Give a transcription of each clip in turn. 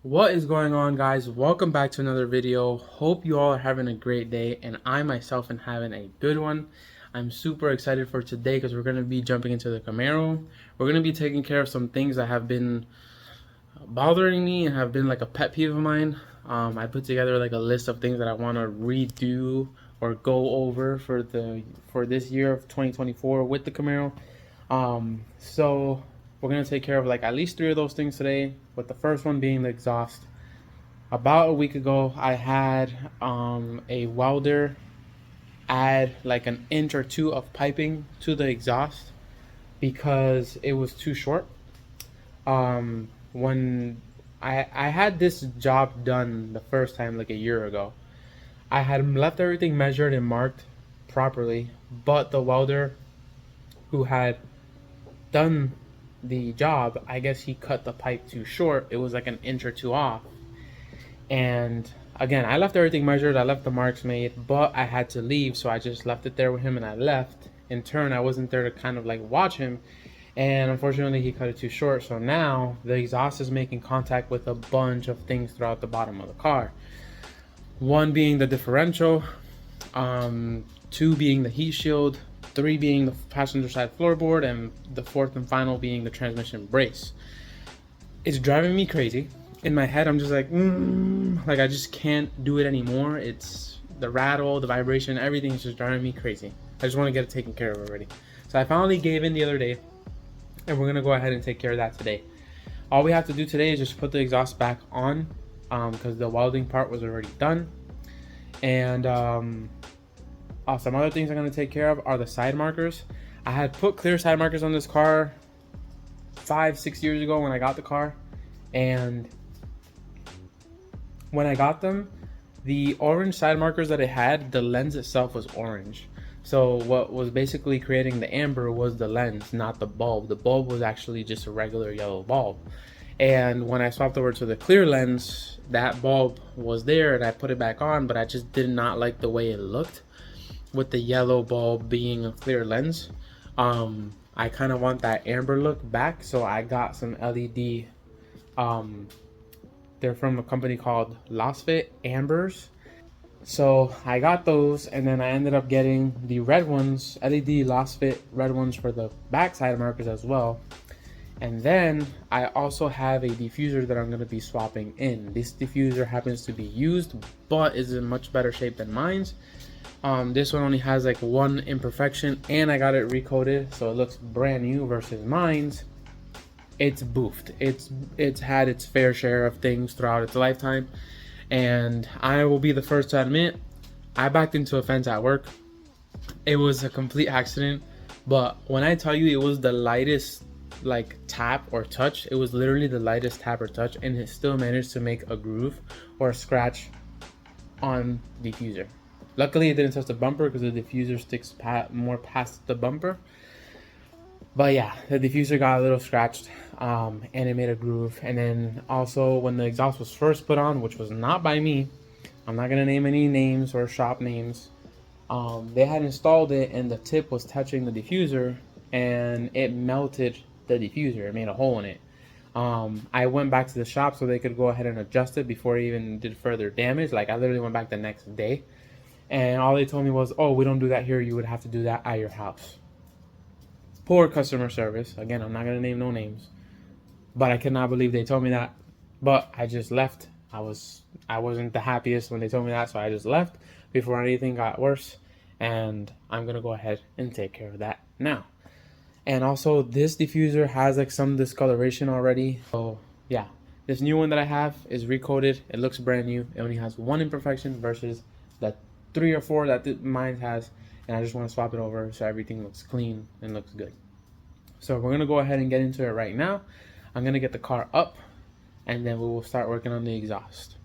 What is going on, guys? Welcome back to another video. Hope you all are having a great day, and I myself am having a good one. I'm super excited for today because we're going to be jumping into the Camaro. We're going to be taking care of some things that have been bothering me and have been like a pet peeve of mine. I put together like a list of things that I want to redo or go over for this year of 2024 with the Camaro. So we're gonna take care of like at least 3 of those things today, with the first one being the exhaust. About a week ago, I had a welder add like an inch or two of piping to the exhaust because it was too short. When I had this job done the first time like a year ago, I had left everything measured and marked properly, but the welder who had done the job, I guess he cut the pipe too short. It was like an inch or two off. And again, I left everything measured, I left the marks made, but I had to leave, so I just left it there with him and I left. In turn, I wasn't there to kind of like watch him, and unfortunately he cut it too short. So now the exhaust is making contact with a bunch of things throughout the bottom of the car. One being the differential, 2 being the heat shield, 3 being the passenger side floorboard, and the 4th and final being the transmission brace. It's driving me crazy. In my head, I'm just like I just can't do it anymore. It's the rattle, the vibration, everything is just driving me crazy. I just want to get it taken care of already. So I finally gave in the other day, and we're gonna go ahead and take care of that today. All we have to do today is just put the exhaust back on, because the welding part was already done. And some other things I'm going to take care of are the side markers. I had put clear side markers on this car 5-6 years ago when I got the car, and when I got them, the orange side markers that it had, the lens itself was orange. So what was basically creating the amber was the lens, not the bulb. The bulb was actually just a regular yellow bulb. And when I swapped over to the clear lens, that bulb was there and I put it back on, but I just did not like the way it looked with the yellow bulb being a clear lens. I kind of want that amber look back, so I got some LED. They're from a company called Led+Diffuser Ambers. So I got those, and then I ended up getting the red ones, LED Led+Diffuser red ones for the backside markers as well. And then I also have a diffuser that I'm going to be swapping in. This diffuser happens to be used, but is in much better shape than mine's. This one only has like 1 imperfection, and I got it recoated, so it looks brand new, versus mine's. It's boofed. It's had its fair share of things throughout its lifetime, and I will be the first to admit, I backed into a fence at work. It was a complete accident, but when I tell you it was the lightest like tap or touch, it was literally the lightest tap or touch, and it still managed to make a groove or a scratch on the diffuser. Luckily it didn't touch the bumper because the diffuser sticks more past the bumper. But yeah, the diffuser got a little scratched, and it made a groove. And then also when the exhaust was first put on, which was not by me, I'm not gonna name any names or shop names, they had installed it and the tip was touching the diffuser and it melted the diffuser. It made a hole in it. I went back to the shop so they could go ahead and adjust it before it even did further damage. Like, I literally went back the next day, and all they told me was, oh, we don't do that here, you would have to do that at your house. Poor customer service. Again, I'm not gonna name no names, but I cannot believe they told me that. But I just left. I wasn't the happiest when they told me that, so I just left before anything got worse, and I'm gonna go ahead and take care of that now. And also, this diffuser has like some discoloration already. So yeah, this new one that I have is recoated. It looks brand new. It only has 1 imperfection versus the 3 or 4 that mine has. And I just want to swap it over so everything looks clean and looks good. So we're gonna go ahead and get into it right now. I'm gonna get the car up, and then we will start working on the exhaust.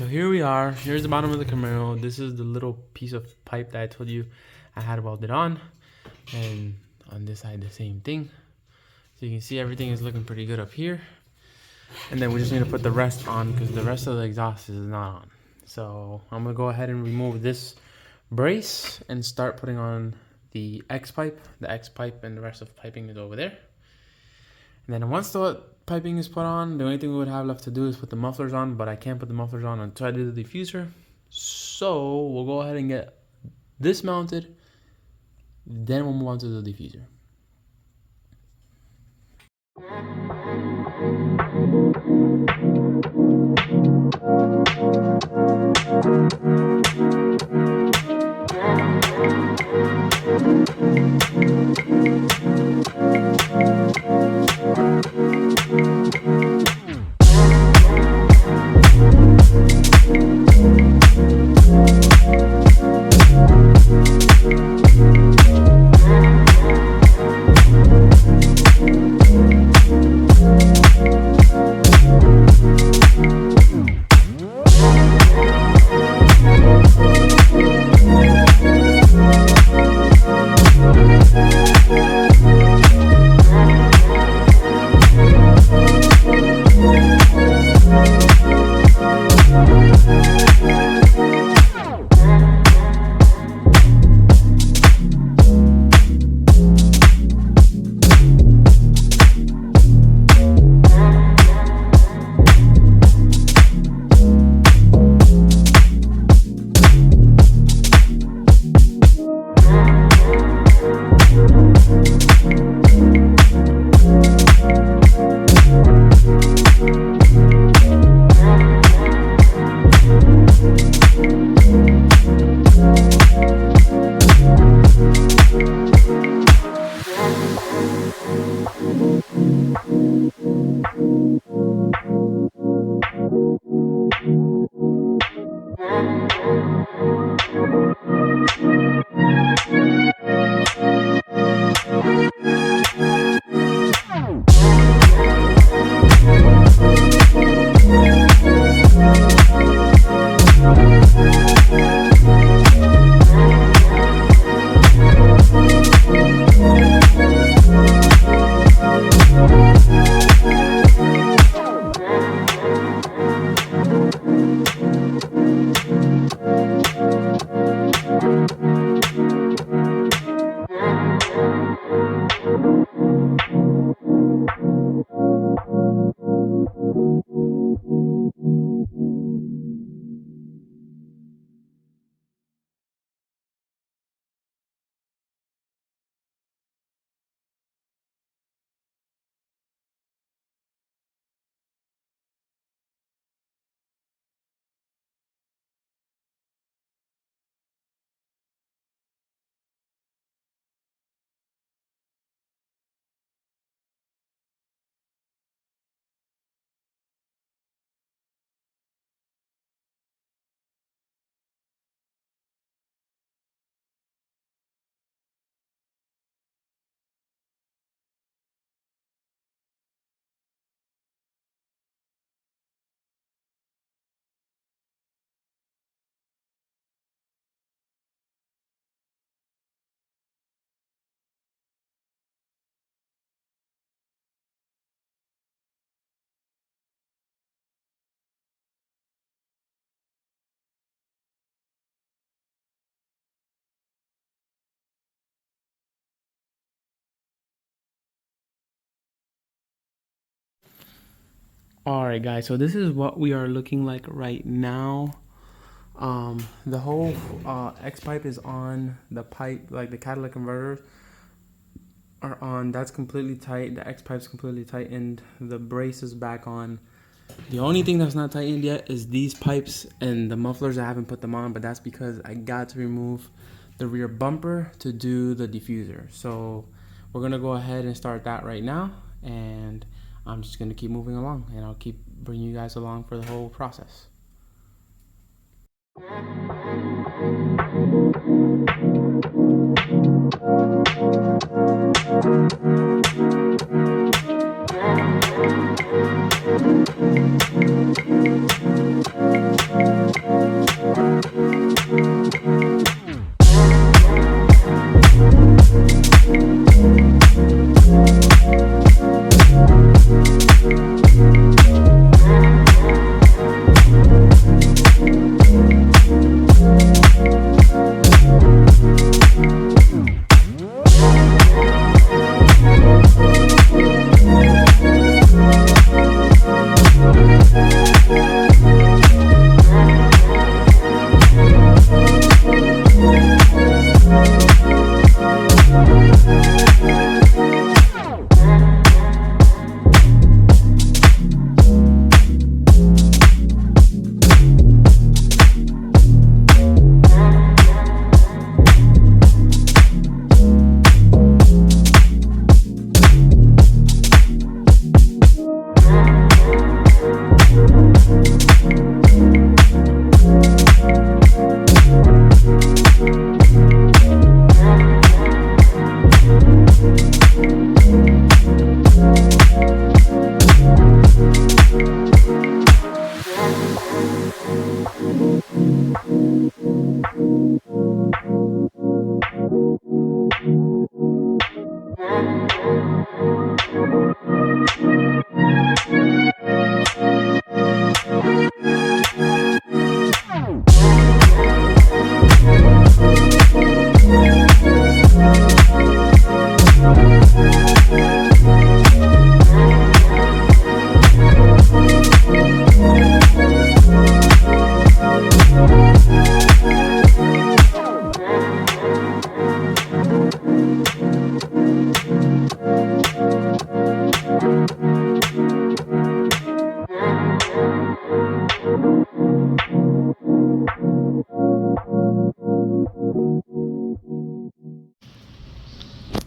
so here we are. Here's the bottom of the Camaro. This is the little piece of pipe that I told you I had welded on. And on this side, the same thing. So you can see everything is looking pretty good up here. And then we just need to put the rest on because the rest of the exhaust is not on. So I'm gonna go ahead and remove this brace and start putting on the X pipe. The X pipe and the rest of the piping is over there. And then once the piping is put on, the only thing we would have left to do is put the mufflers on, but I can't put the mufflers on until I do the diffuser. So we'll go ahead and get this mounted, then we'll move on to the diffuser. Alright guys, so this is what we are looking like right now. The whole X pipe is on, the pipe, like the catalytic converters are on, that's completely tight, the X pipe's completely tightened, the brace is back on. The only thing that's not tightened yet is these pipes and the mufflers. I haven't put them on, but that's because I got to remove the rear bumper to do the diffuser. So we're gonna go ahead and start that right now, and I'm just gonna keep moving along, and I'll keep bringing you guys along for the whole process.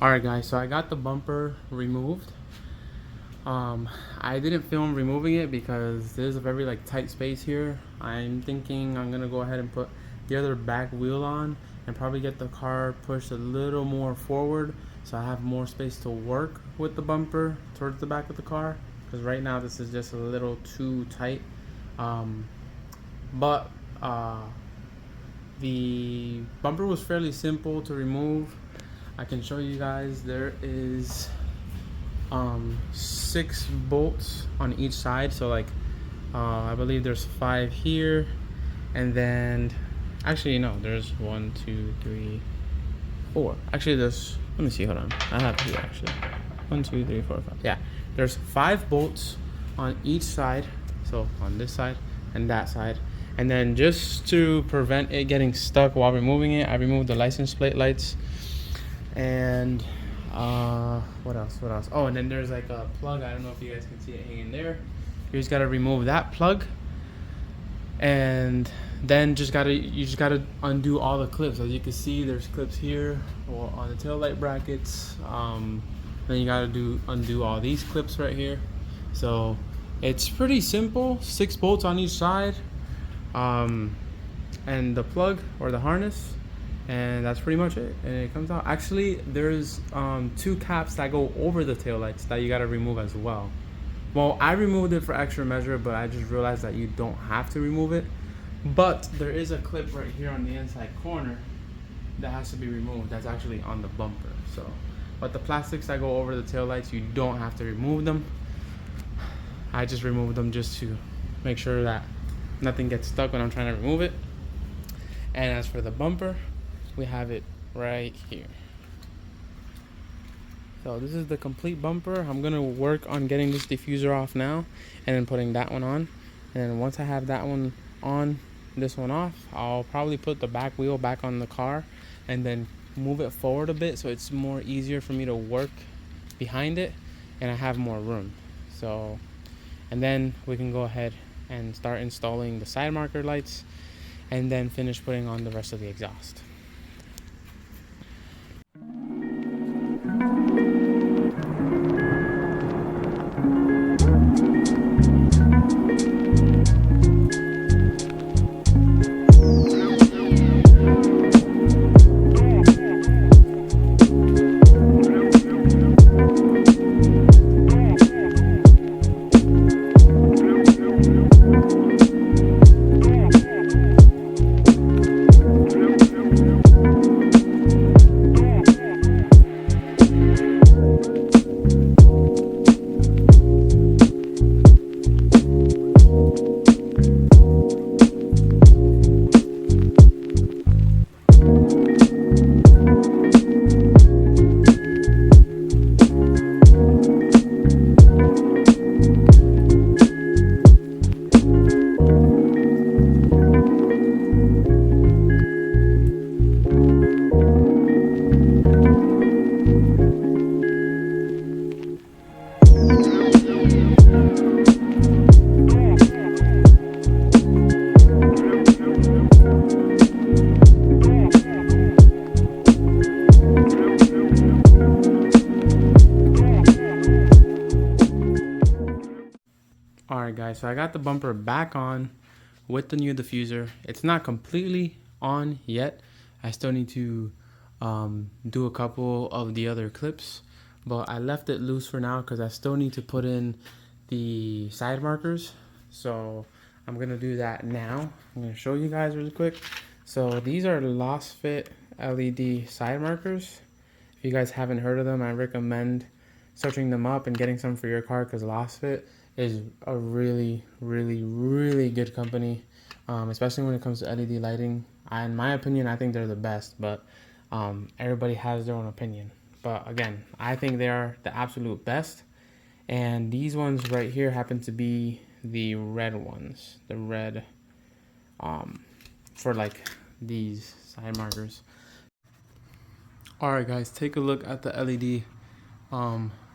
Alright guys, so I got the bumper removed. I didn't film removing it because there's a very tight space here. I'm thinking I'm gonna go ahead and put the other back wheel on and probably get the car pushed a little more forward so I have more space to work with the bumper towards the back of the car, because right now this is just a little too tight. But the bumper was fairly simple to remove. I can show you guys. There is 6 bolts on each side, so I believe there's 5 here, and then actually no, there's 1 2 3 4. Actually there's, let me see, hold on, I have it here actually. 1 2 3 4 5. Yeah, there's 5 bolts on each side, so on this side and that side. And then just to prevent it getting stuck while removing it, I removed the license plate lights. And what else? Oh, and then there's a plug. I don't know if you guys can see it hanging there. You just gotta remove that plug, and then you just gotta undo all the clips. As you can see, there's clips here on the tail light brackets. Then you gotta undo all these clips right here. So it's pretty simple. 6 bolts on each side, and the plug or the harness. And that's pretty much it, and it comes out. Actually, there's 2 caps that go over the taillights that you got to remove as well. Well, I removed it for extra measure, but I just realized that you don't have to remove it. But there is a clip right here on the inside corner that has to be removed. That's actually on the bumper. So, but the plastics that go over the taillights, you don't have to remove them. I just removed them just to make sure that nothing gets stuck when I'm trying to remove it. And as for the bumper, we have it right here. So this is the complete bumper. I'm gonna work on getting this diffuser off now and then putting that one on. And then once I have that one on, this one off, I'll probably put the back wheel back on the car and then move it forward a bit so it's more easier for me to work behind it and I have more room. So, and then we can go ahead and start installing the side marker lights and then finish putting on the rest of the exhaust. Alright guys, so I got the bumper back on with the new diffuser. It's not completely on yet. I still need to do a couple of the other clips, but I left it loose for now because I still need to put in the side markers. So I'm gonna do that now. I'm gonna show you guys really quick. So these are LOSFIT LED side markers. If you guys haven't heard of them, I recommend searching them up and getting some for your car, because LostFit is a really, really, really good company, especially when it comes to LED lighting. In my opinion, I think they're the best, but everybody has their own opinion. But again, I think they are the absolute best. And these ones right here happen to be the red ones, the red for like these side markers. Alright guys, take a look at the LED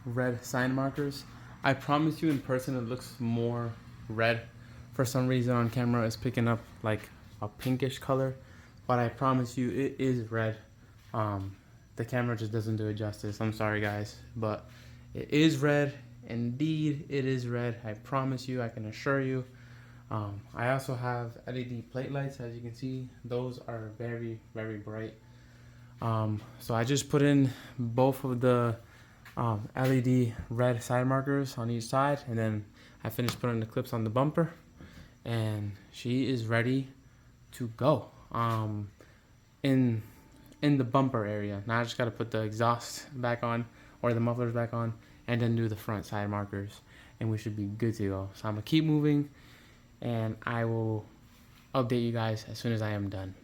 red sign markers. I promise you in person it looks more red. For some reason on camera it's picking up like a pinkish color, but I promise you it is red. The camera just doesn't do it justice. I'm sorry guys, but it is red. Indeed it is red. I promise you, I can assure you. I also have LED plate lights. As you can see, those are very, very bright. So I just put in both of the LED red side markers on each side, and then I finished putting the clips on the bumper, and she is ready to go. In the bumper area. Now I just got to put the exhaust back on, or the mufflers back on, and then do the front side markers, and we should be good to go. So I'm gonna keep moving, and I will update you guys as soon as I am done.